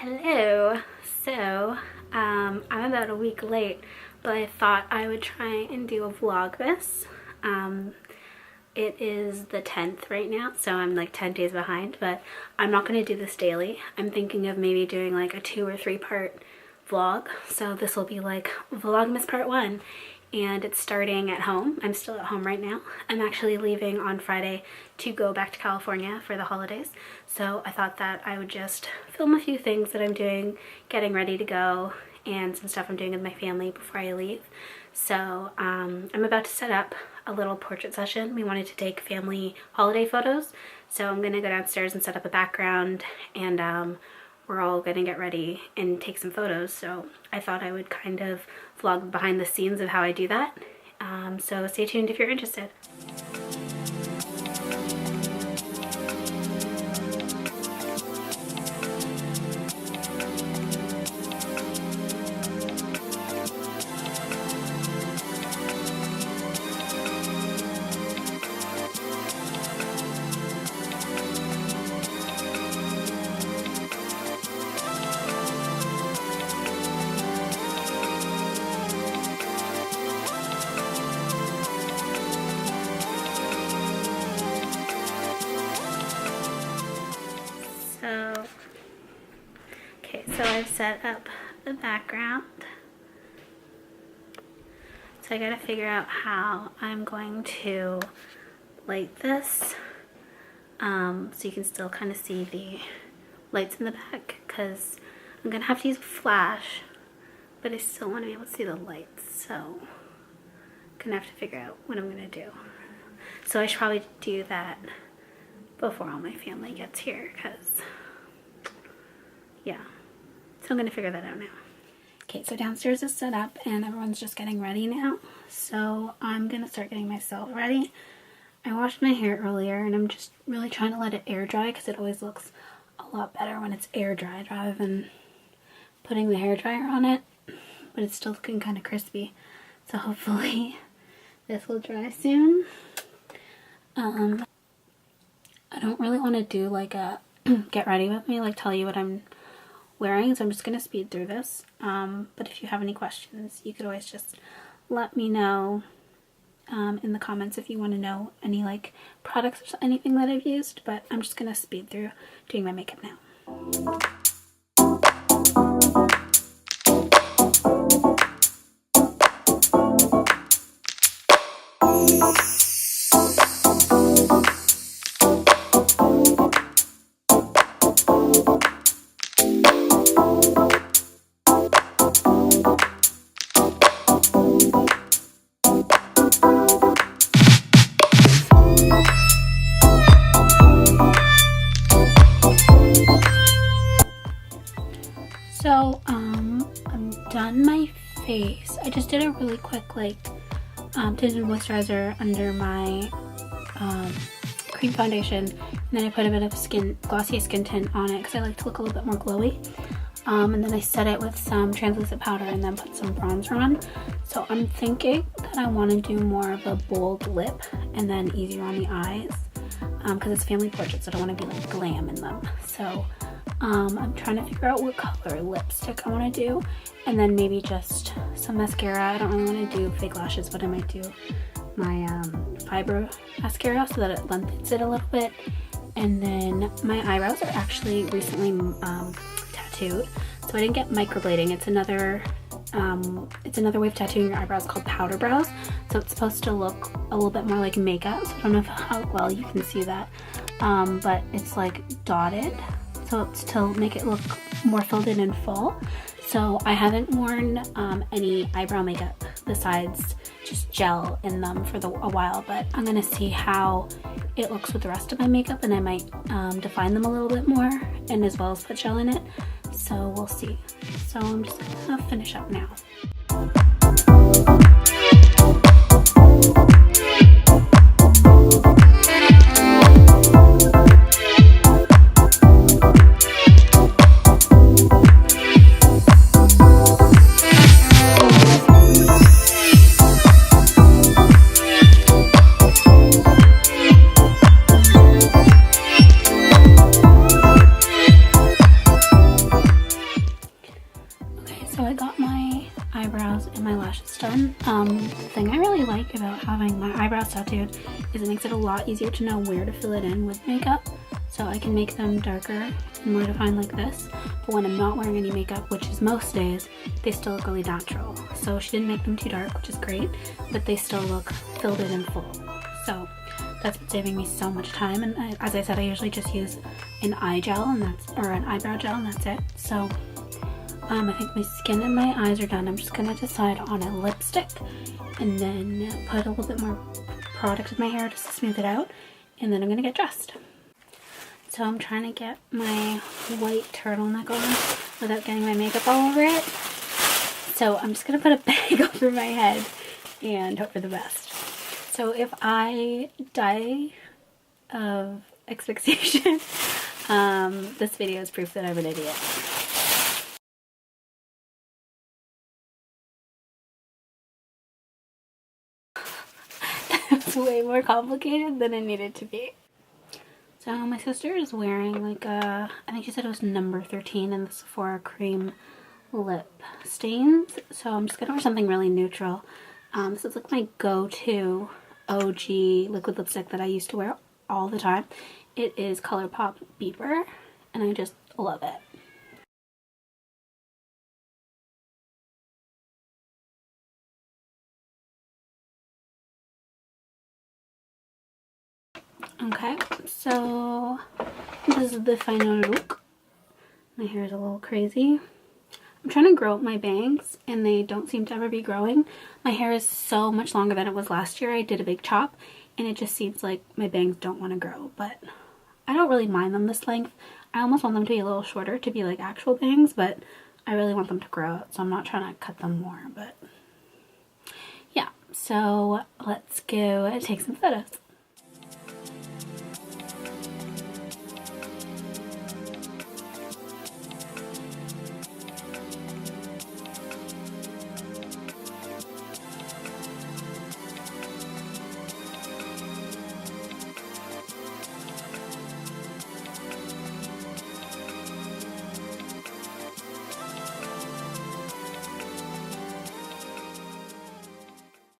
Hello. So, I'm about a week late, but I thought I would try and do a vlogmas. It is the 10th right now, so I'm like 10 days behind, but I'm not going to do this daily. I'm thinking of maybe doing like a 2 or 3 part vlog. So this will be like vlogmas part 1, and it's starting at home. I'm still at home right now. I'm actually leaving on Friday to go back to California for the holidays. So I thought that I would just film a few things that I'm doing, getting ready to go, and some stuff I'm doing with my family before I leave. So I'm about to set up a little portrait session. We wanted to take family holiday photos. So I'm gonna go downstairs and set up a background, and we're all gonna get ready and take some photos. So I thought I would kind of vlog behind the scenes of how I do that. So stay tuned if you're interested. So I've set up the background. So I gotta figure out how I'm going to light this so you can still kind of see the lights in the back, because I'm gonna have to use a flash, but I still want to be able to see the lights. So I'm gonna have to figure out what I'm gonna do. So I should probably do that before all my family gets here, because yeah. So I'm going to figure that out now. Okay, so downstairs is set up and everyone's just getting ready now. So I'm going to start getting myself ready. I washed my hair earlier and I'm just really trying to let it air dry, because it always looks a lot better when it's air dried rather than putting the hair dryer on it. But it's still looking kind of crispy. So hopefully this will dry soon. I don't really want to do like a get ready with me, like tell you what I'm wearing, so I'm just going to speed through this. But if you have any questions, you could always just let me know in the comments if you want to know any like products or anything that I've used. But I'm just going to speed through doing my makeup now. So, I'm done my face. I just did a really quick, like, tinted moisturizer under my, cream foundation. And then I put a bit of glossy skin tint on it, because I like to look a little bit more glowy. And then I set it with some translucent powder and then put some bronzer on. So I'm thinking that I want to do more of a bold lip and then easier on the eyes. Because it's family portraits, so I don't want to be, like, glam in them. So I'm trying to figure out what color lipstick I want to do, and then maybe just some mascara. I don't really want to do fake lashes, but I might do my fiber mascara so that it lengthens it a little bit. And then my eyebrows are actually recently tattooed, so I didn't get microblading. It's another way of tattooing your eyebrows called powder brows. So it's supposed to look a little bit more like makeup. So I don't know how well you can see that, but it's like dotted. So it's to make it look more filled in and full. So I haven't worn any eyebrow makeup besides just gel in them for a while, but I'm gonna see how it looks with the rest of my makeup, and I might define them a little bit more, and as well as put gel in it. So we'll see. So I'm just gonna finish up now. The thing I really like about having my eyebrows tattooed is it makes it a lot easier to know where to fill it in with makeup. So I can make them darker and more defined like this, but when I'm not wearing any makeup, which is most days, they still look really natural. So she didn't make them too dark, which is great, but they still look filled in and full. So that's been saving me so much time, and as I said, I usually just use an eye gel and or an eyebrow gel, and that's it. So I think my skin and my eyes are done. I'm just gonna decide on a lipstick and then put a little bit more product in my hair just to smooth it out, and then I'm gonna get dressed. So I'm trying to get my white turtleneck on without getting my makeup all over it. So I'm just gonna put a bag over my head and hope for the best. So if I die of asphyxiation, this video is proof that I'm an idiot. That's way more complicated than it needed to be. So my sister is wearing like a, I think she said it was number 13 in the Sephora cream lip stains. So I'm just gonna wear something really neutral. This is like my go-to OG liquid lipstick that I used to wear all the time. It is ColourPop Beeper, and I just love it. Okay, so this is the final look. My hair is a little crazy. I'm trying to grow out my bangs and they don't seem to ever be growing. My hair is so much longer than it was last year. I did a big chop and it just seems like my bangs don't want to grow, but I don't really mind them this length. I almost want them to be a little shorter to be like actual bangs, but I really want them to grow out, so I'm not trying to cut them more, but yeah. So let's go take some photos.